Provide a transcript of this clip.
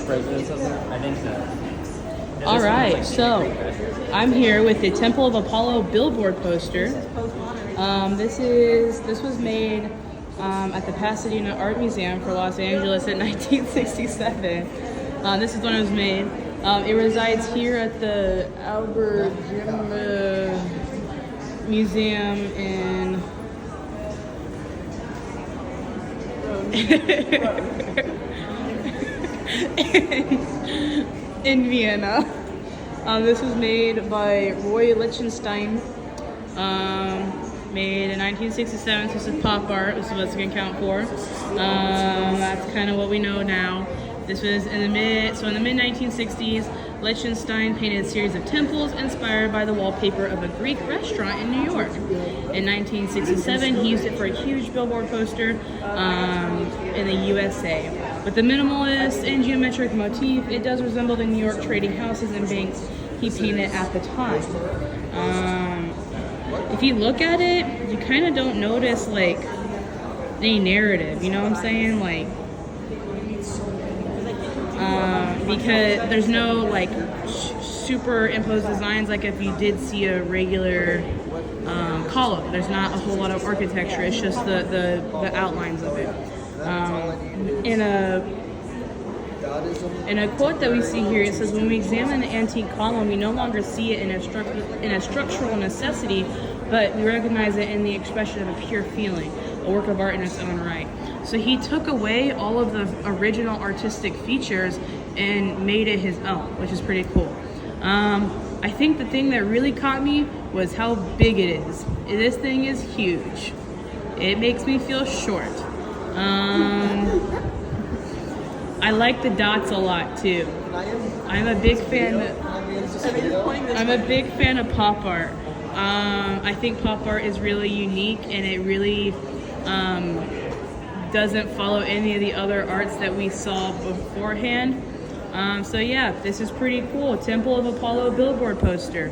presidents of them? I think so. All right, so I'm here with the Temple of Apollo billboard poster. This was made at the Pasadena Art Museum for Los Angeles in 1967. This is when it was made. It resides here at the Albert Museum in Vienna. This was made by Roy Lichtenstein. Made in 1967. So this is pop art. This is what it's gonna count for. That's kind of what we know now. This was in the mid 1960s. Lichtenstein painted a series of temples inspired by the wallpaper of a Greek restaurant in New York. In 1967, he used it for a huge billboard poster in the USA. With the minimalist and geometric motif, it does resemble the New York trading houses and banks he painted at the time. If you look at it, you kind of don't notice like any narrative, you know what I'm saying? Like, because there's no like superimposed designs like if you did see a regular column. There's not a whole lot of architecture. It's just the outlines of it. In a quote that we see here, it says, "When we examine the antique column, we no longer see it in a structural necessity, but we recognize it in the expression of a pure feeling, a work of art in its own right." So he took away all of the original artistic features and made it his own, which is pretty cool. I think the thing that really caught me was how big it is. This thing is huge. It makes me feel short. I like the dots a lot too. I'm a big fan of pop art. I think pop art is really unique and it really doesn't follow any of the other arts that we saw beforehand. So yeah, this is pretty cool. Temple of Apollo billboard poster.